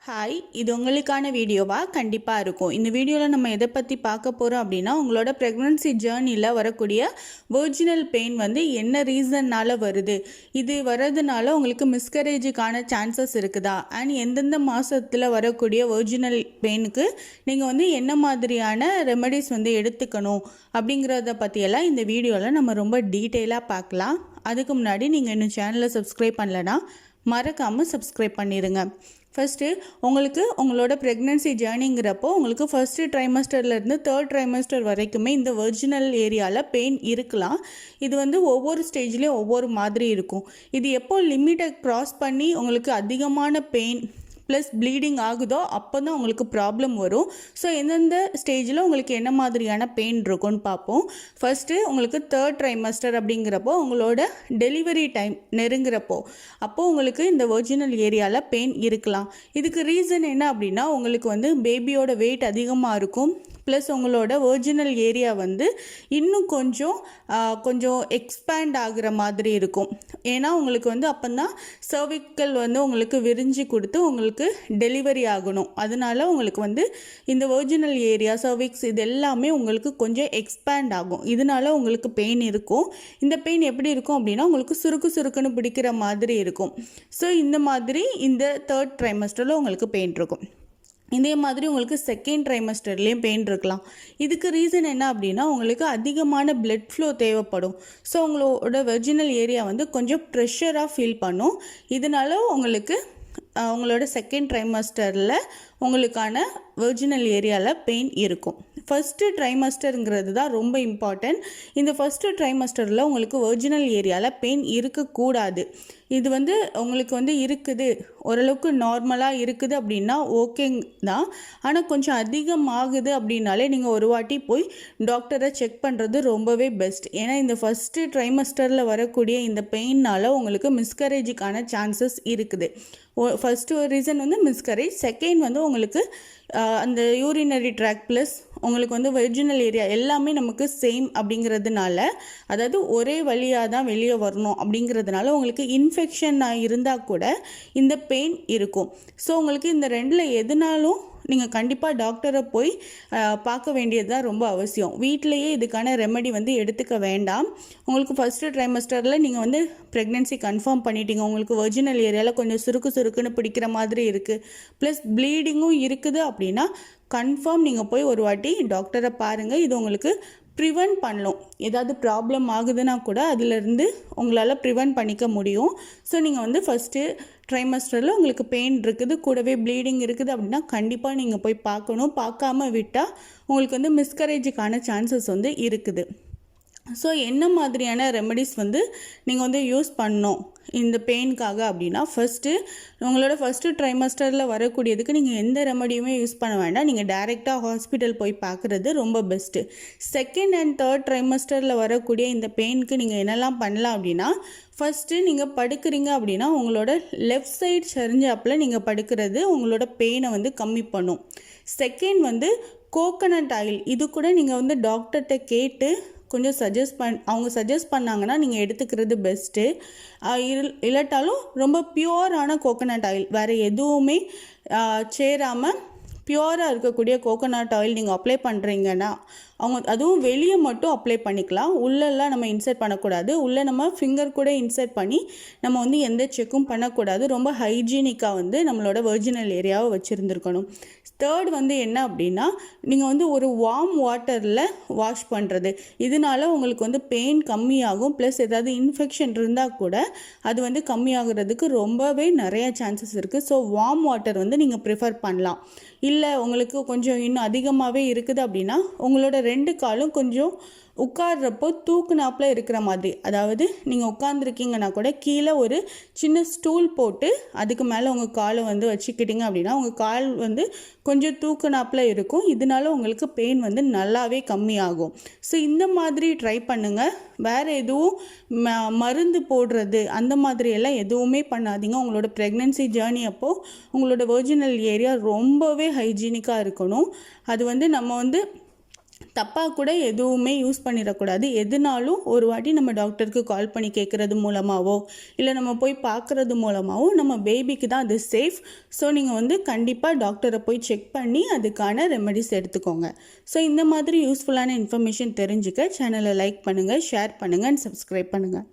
Hi, இது உங்களுக்கான வீடியோவா கண்டிப்பாக இருக்கும். இந்த வீடியோவில் நம்ம எதை பற்றி பார்க்க போகிறோம் அப்படின்னா, உங்களோட ப்ரெக்னன்சி ஜேர்னியில் வரக்கூடிய வெர்ஜினல் பெயின் வந்து என்ன ரீசன்னால் வருது, இது வர்றதுனால உங்களுக்கு மிஸ்கரேஜுக்கான சான்சஸ் இருக்குதா, அண்ட் எந்தெந்த மாதத்தில் வரக்கூடிய வெர்ஜினல் பெயினுக்கு நீங்கள் வந்து என்ன மாதிரியான ரெமெடிஸ் வந்து எடுத்துக்கணும் அப்படிங்கிறத பற்றியெல்லாம் இந்த வீடியோவில் நம்ம ரொம்ப டீட்டெயிலாக பார்க்கலாம். அதுக்கு முன்னாடி நீங்கள் இன்னும் சேனலை சப்ஸ்கிரைப் பண்ணலைன்னா மறக்காமல் சப்ஸ்கிரைப் பண்ணிடுங்க. ஃபஸ்ட்டு உங்களுக்கு உங்களோட ப்ரெக்னன்சி ஜேர்னிங்கிறப்போ உங்களுக்கு ஃபஸ்ட்டு ட்ரைமஸ்டர்லேருந்து தேர்ட் ட்ரைமஸ்டர் வரைக்குமே இந்த வெர்ஜினல் ஏரியாவில் பெயின் இருக்கலாம். இது வந்து ஒவ்வொரு ஸ்டேஜ்லேயும் ஒவ்வொரு மாதிரி இருக்கும். இது எப்போ லிமிட்டை க்ராஸ் பண்ணி உங்களுக்கு அதிகமான பெயின் ப்ளஸ் ப்ளீடிங் ஆகுதோ அப்போ தான் உங்களுக்கு ப்ராப்ளம் வரும். ஸோ எந்தெந்த ஸ்டேஜில் உங்களுக்கு என்ன மாதிரியான பெயின் இருக்கும்னு பார்ப்போம். ஃபஸ்ட்டு உங்களுக்கு தேர்ட் ட்ரைமஸ்டர் அப்படிங்கிறப்போ உங்களோட டெலிவரி டைம் நெருங்குறப்போ அப்போது உங்களுக்கு இந்த வெர்ஜினல் ஏரியாவில் பெயின் இருக்கலாம். இதுக்கு ரீசன் என்ன அப்படின்னா, உங்களுக்கு வந்து பேபியோட வெயிட் அதிகமாக இருக்கும், ப்ளஸ் உங்களோட வெர்ஜினல் ஏரியா வந்து இன்னும் கொஞ்சம் எக்ஸ்பேண்ட் ஆகுற மாதிரி இருக்கும். ஏன்னா உங்களுக்கு வந்து அப்போ தான் சர்விக்கல் வந்து உங்களுக்கு விரிஞ்சு கொடுத்து உங்களுக்கு டெலிவரி ஆகணும். அதனால உங்களுக்கு வந்து இந்த வெர்ஜினல் ஏரியா சர்விக்ஸ் இது எல்லாமே உங்களுக்கு கொஞ்சம் எக்ஸ்பேண்ட் ஆகும். இதனால உங்களுக்கு பெயின் இருக்கும். இந்த பெயின் எப்படி இருக்கும் அப்படின்னா, உங்களுக்கு சுருக்குன்னு பிடிக்கிற மாதிரி இருக்கும். ஸோ இந்த மாதிரி இந்த தேர்ட் ட்ரைமஸ்டரில் உங்களுக்கு பெயின் இருக்கும். இதே மாதிரி உங்களுக்கு செகண்ட் ட்ரைமஸ்டர்லேயும் பெயின் இருக்கலாம். இதுக்கு ரீசன் என்ன அப்படின்னா, உங்களுக்கு அதிகமான பிளட் ஃப்ளோ தேவைப்படும். ஸோ உங்களோட வெர்ஜினல் ஏரியா வந்து கொஞ்சம் ப்ரெஷராக ஃபீல் பண்ணும். இதனால உங்களுக்கு உங்களோட செகண்ட் ட்ரைமஸ்டரில் உங்களுக்கான வெர்ஜினல் ஏரியாவில் பெயின் இருக்கும். ஃபஸ்ட்டு ட்ரைமஸ்டருங்கிறது தான் ரொம்ப இம்பார்ட்டன்ட். இந்த ஃபஸ்ட்டு ட்ரைமஸ்டரில் உங்களுக்கு வெர்ஜினல் ஏரியாவில் பெயின் இருக்கக்கூடாது. இது வந்து உங்களுக்கு வந்து இருக்குது, ஓரளவுக்கு நார்மலாக இருக்குது அப்படின்னா ஓகேங்க தான். ஆனால் கொஞ்சம் அதிகமாகுது அப்படின்னாலே நீங்கள் ஒரு வாட்டி போய் டாக்டரை செக் பண்ணுறது ரொம்பவே பெஸ்ட். ஏன்னா இந்த ஃபஸ்ட்டு ட்ரைமஸ்டரில் வரக்கூடிய இந்த பெயின்னால் உங்களுக்கு மிஸ்கரேஜுக்கான சான்சஸ் இருக்குது. ஃபஸ்ட்டு ரீசன் வந்து மிஸ்கரேஜ், செகண்ட் வந்து உங்களுக்கு அந்த யூரினரி ட்ராக் ப்ளஸ் உங்களுக்கு வந்து வெர்ஜினல் ஏரியா எல்லாமே நமக்கு சேம் அப்படிங்கிறதுனால, அதாவது ஒரே வழியாக தான் வெளியே வரணும் அப்படிங்கிறதுனால உங்களுக்கு இன்ஃபெக்ஷன் இருந்தால் கூட இந்த பெயின் இருக்கும். ஸோ உங்களுக்கு இந்த ரெண்டில் எதுனாலும் நீங்கள் கண்டிப்பாக டாக்டரை போய் பார்க்க வேண்டியது தான் ரொம்ப அவசியம். வீட்டிலையே இதுக்கான ரெமெடி வந்து எடுத்துக்க வேண்டாம். உங்களுக்கு ஃபஸ்ட்டு ட்ரைமஸ்டரில் நீங்கள் வந்து ப்ரெக்னென்சி கன்ஃபார்ம் பண்ணிட்டீங்க, உங்களுக்கு வெர்ஜினல் ஏரியாவில் கொஞ்சம் சுருக்குன்னு பிடிக்கிற மாதிரி இருக்குது, ப்ளஸ் ப்ளீடிங்கும் இருக்குது அப்படின்னா கன்ஃபார்ம் நீங்கள் போய் ஒரு வாட்டி டாக்டரை பாருங்கள். இது உங்களுக்கு ப்ரிவென்ட் பண்ணலாம். ஏதாவது ப்ராப்ளம் ஆகுதுன்னா கூட அதிலிருந்து உங்களால் ப்ரிவென்ட் பண்ணிக்க முடியும். ஸோ நீங்கள் வந்து ஃபஸ்ட்டு ட்ரைமஸ்டரில் உங்களுக்கு பெயின் இருக்குது, கூடவே ப்ளீடிங் இருக்குது அப்படின்னா கண்டிப்பாக நீங்கள் போய் பார்க்கணும். பார்க்காம விட்டால் உங்களுக்கு வந்து மிஸ்கரேஜுக்கான சான்சஸ் வந்து இருக்குது. ஸோ என்ன மாதிரியான ரெமெடிஸ் வந்து நீங்கள் வந்து யூஸ் பண்ணணும் இந்த பெயினுக்காக அப்படின்னா, ஃபஸ்ட்டு உங்களோட ஃபஸ்ட்டு ட்ரைமஸ்டரில் வரக்கூடியதுக்கு நீங்கள் எந்த ரெமெடியுமே யூஸ் பண்ண வேண்டாம். நீங்கள் டைரெக்டாக ஹாஸ்பிட்டல் போய் பார்க்குறது ரொம்ப பெஸ்ட்டு. செகண்ட் அண்ட் தேர்ட் ட்ரைமஸ்டரில் வரக்கூடிய இந்த பெயினுக்கு நீங்கள் என்னெல்லாம் பண்ணலாம் அப்படின்னா, ஃபஸ்ட்டு நீங்கள் படுக்கிறீங்க அப்படின்னா உங்களோட லெஃப்ட் சைட் சரிஞ்சாப்பில் நீங்கள் படுக்கிறது உங்களோட பெயினை வந்து கம்மி பண்ணும். செகண்ட் வந்து கோகனட் ஆயில், இது கூட நீங்கள் வந்து டாக்டர்கிட்ட கேட்டு கொஞ்சம் அவங்க சஜஸ்ட் பண்ணாங்கன்னா நீங்கள் எடுத்துக்கிறது பெஸ்ட்டு. இல்லாட்டாலும் ரொம்ப பியூரான கோகனட் ஆயில், வேறு எதுவுமே சேராமல் பியூராக இருக்கக்கூடிய கோகனட் ஆயில் நீங்கள் அப்ளை பண்ணுறீங்கன்னா அதுவும் வெளியே மட்டும் அப்ளை பண்ணிக்கலாம். உள்ளெல்லாம் நம்ம இன்சர்ட் பண்ணக்கூடாது. உள்ளே நம்ம ஃபிங்கர் கூட இன்சர்ட் பண்ணி நம்ம வந்து எந்த செக்கும் பண்ணக்கூடாது. ரொம்ப ஹைஜீனிக்காக வந்து நம்மளோட வெர்ஜினல் ஏரியாவை வச்சுருந்துருக்கணும். தேர்ட் வந்து என்ன அப்படின்னா, நீங்கள் வந்து ஒரு வார்ம் வாட்டரில் வாஷ் பண்ணுறது, இதனால உங்களுக்கு வந்து பெயின் கம்மியாகும். ப்ளஸ் ஏதாவது இன்ஃபெக்ஷன் இருந்தால் கூட அது வந்து கம்மியாகிறதுக்கு ரொம்பவே நிறையா சான்சஸ் இருக்குது. ஸோ வார்ம் வாட்டர் வந்து நீங்கள் ப்ரிஃபர் பண்ணலாம். இல்லை உங்களுக்கு கொஞ்சம் இன்னும் அதிகமாகவே இருக்குது அப்படின்னா உங்களோட ரெண்டு காலும் கொஞ்சம் உட்கார்றப்போ தூக்குனாப்பில் இருக்கிற மாதிரி, அதாவது நீங்கள் உட்காந்துருக்கீங்கன்னா கூட கீழே ஒரு சின்ன ஸ்டூல் போட்டு அதுக்கு மேலே உங்கள் காலை வந்து வச்சுக்கிட்டீங்க அப்படின்னா உங்கள் கால் வந்து கொஞ்சம் தூக்குனாப்பில் இருக்கும். இதனால உங்களுக்கு பெயின் வந்து நல்லாவே கம்மியாகும். ஸோ இந்த மாதிரி ட்ரை பண்ணுங்கள். வேறு எதுவும் மருந்து போடுறது அந்த மாதிரியெல்லாம் எதுவுமே பண்ணாதீங்க. உங்களோட ப்ரெக்னென்சி ஜேர்னி அப்போது உங்களோட வெர்ஜினல் ஏரியா ரொம்பவே ஹைஜீனிக்காக இருக்கணும். அது வந்து நம்ம வந்து தப்பாக கூட எதுவுமே யூஸ் பண்ணிடக்கூடாது. எதுனாலும் ஒரு வாட்டி நம்ம டாக்டருக்கு கால் பண்ணி கேட்குறது மூலமாகவோ இல்லை நம்ம போய் பார்க்குறது மூலமாகவோ நம்ம பேபிக்கு தான் அது சேஃப். ஸோ நீங்கள் வந்து கண்டிப்பாக டாக்டரை போய் செக் பண்ணி அதுக்கான ரெமெடிஸ் எடுத்துக்கோங்க. ஸோ இந்த மாதிரி யூஸ்ஃபுல்லான இன்ஃபர்மேஷன் தெரிஞ்சுக்க சேனலை லைக் பண்ணுங்கள், ஷேர் பண்ணுங்கள் அண்ட் சப்ஸ்கிரைப் பண்ணுங்கள்.